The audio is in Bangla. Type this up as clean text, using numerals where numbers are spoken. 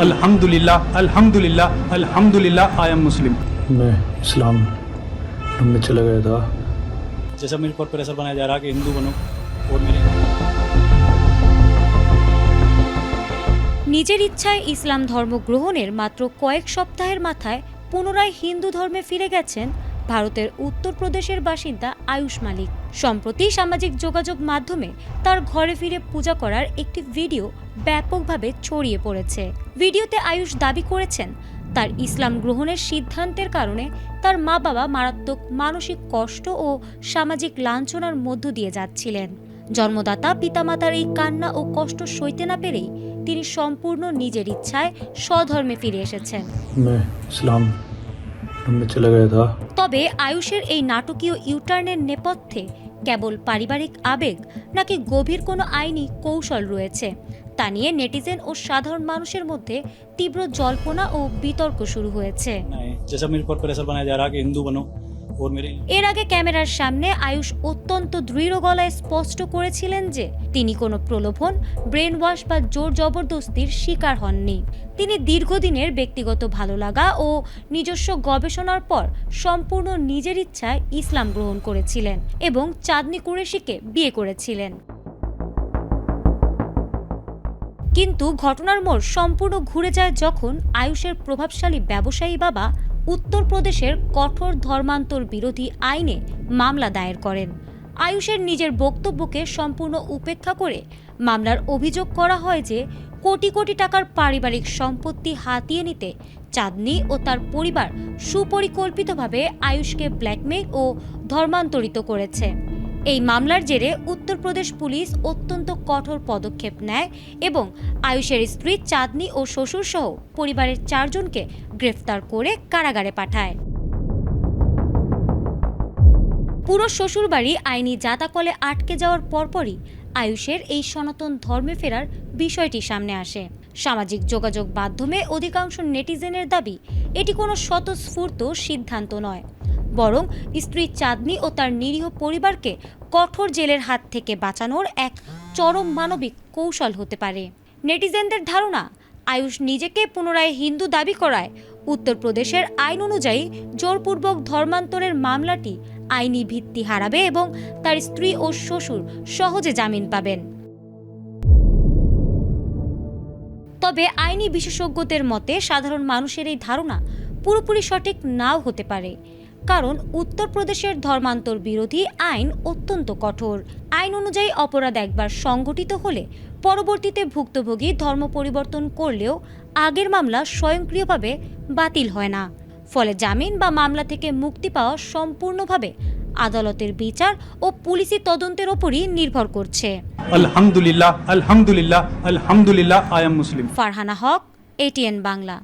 अल्हम्दुलिल्लाह अल्हम्दुलिल्लाह अल्हम्दुलिल्लाह आई एम मुस्लिम। मैं इस्लाम में चला गया था। जैसा मेरे पर प्रेशर बनाया जा रहा है कि हिंदू बनो और मेरे নিজের ইচ্ছায় ইসলাম ধর্ম গ্রহণের মাত্র কয়েক সপ্তাহের মাথায় পুনরায় হিন্দু ধর্মে ফিরে গেছেন ভারতের উত্তরপ্রদেশের বাসিন্দা আয়ুষ মালিক। সম্প্রতি সামাজিক যোগাযোগ মাধ্যমে তার ঘরে ফিরে পূজা করার একটি ভিডিও ব্যাপকভাবে ছড়িয়ে পড়েছে। ভিডিওতে আয়ুষ দাবি করেছেন তার ইসলাম গ্রহণের সিদ্ধান্তের কারণে তার মা বাবা মারাত্মক মানসিক কষ্ট ও সামাজিক লাঞ্ছনার মধ্য দিয়ে যাচ্ছিলেন। জন্মদাতা পিতামাতার এই কান্না ও কষ্ট সইতে না পেরেই তিনি সম্পূর্ণ নিজের ইচ্ছায় স্বধর্মে ফিরে এসেছেন। मैं इस्लाम में चला गया था। তবে আয়ুষের এই নাটকীয় ইউটার্নের নেপথ্যে কেবল পারিবারিক আবেগ নাকি গভীর কোনো আইনি কৌশল রয়েছে তা নিয়ে নেটিজেন ও সাধারণ মানুষের মধ্যে তীব্র জল্পনা ও বিতর্ক শুরু হয়েছে। जैसा मेरे पर प्रेशर बनाया जा रहा है कि हिंदू बनो और मेरे এর আগে ক্যামেরার সামনে আয়ুষ অত্যন্ত দৃঢ় গলায় স্পষ্ট করেছিলেন যে তিনি কোনো প্রলোভন, ব্রেন ওয়াশ বা জোর জবরদস্তির শিকার হননি। তিনি দীর্ঘদিনের ব্যক্তিগত ভালো লাগা ও নিজস্ব গবেষণার পর সম্পূর্ণ নিজের ইচ্ছায় ইসলাম গ্রহণ করেছিলেন এবং চাঁদনি কুরেশিকে বিয়ে করেছিলেন। কিন্তু ঘটনার মোড় সম্পূর্ণ ঘুরে যায় যখন আয়ুষের প্রভাবশালী ব্যবসায়ী বাবা উত্তরপ্রদেশের কঠোর ধর্মান্তর বিরোধী আইনে মামলা দায়ের করেন। আয়ুষের নিজের বক্তব্যকে সম্পূর্ণ উপেক্ষা করে মামলার অভিযোগ করা হয় যে কোটি কোটি টাকার পারিবারিক সম্পত্তি হাতিয়ে নিতে চাঁদনি ও তার পরিবার সুপরিকল্পিতভাবে আয়ুষকে ব্ল্যাকমেইল ও ধর্মান্তরিত করেছে। এই মামলার জেরে উত্তরপ্রদেশ পুলিশ অত্যন্ত কঠোর পদক্ষেপ নেয় এবং আয়ুষের স্ত্রী চাঁদনি ও শ্বশুর সহ পরিবারের 4 জনকে গ্রেফতার করে কারাগারে পাঠায়। পুরো শ্বশুরবাড়ি আইনি জাতাকলে আটকে যাওয়ার পরপরই আয়ুষের এই সনাতন ধর্মে ফেরার বিষয়টি সামনে আসে। সামাজিক যোগাযোগ মাধ্যমে অধিকাংশ নেটিজেনের দাবি এটি কোনো স্বতঃস্ফূর্ত সিদ্ধান্ত নয়, বরং স্ত্রী চাঁদনি ও তার নিরীহ পরিবারকে কঠোর জেলের হাত থেকে বাঁচানোর এক চরম মানবিক কৌশল হতে পারে। নেটিজেনদের ধারণা আয়ুষ নিজেকে পুনরায় হিন্দু দাবি করায় উত্তরপ্রদেশের আইন অনুযায়ী জোরপূর্বক ধর্মান্তরের মামলাটি আইনি ভিত্তি হারাবে এবং তার স্ত্রী ও শ্বশুর সহজে জামিন পাবেন। তবে আইনি বিশেষজ্ঞদের মতে সাধারণ মানুষের এই ধারণা পুরোপুরি সঠিক নাও হতে পারে, কারণ উত্তরপ্রদেশের ধর্মান্তর বিরোধী আইন অত্যন্ত কঠোর। আইন অনুযায়ী অপরাধ একবার সংঘটিত হলে পরবর্তীতে ভুক্তভোগী ধর্ম পরিবর্তন করলেও আগের মামলা স্বয়ংক্রিয়ভাবে বাতিল হয় না। ফলে জামিন বা মামলা থেকে মুক্তি পাওয়া সম্পূর্ণভাবে আদালতের বিচার ও পুলিশি তদন্তের ওপরই নির্ভর করছে। अल्हम्दुलिल्लाह अल्हम्दुलिल्लाह अल्हम्दुलिल्लाह I am Muslim. Farhana Haque, ATN Bangla.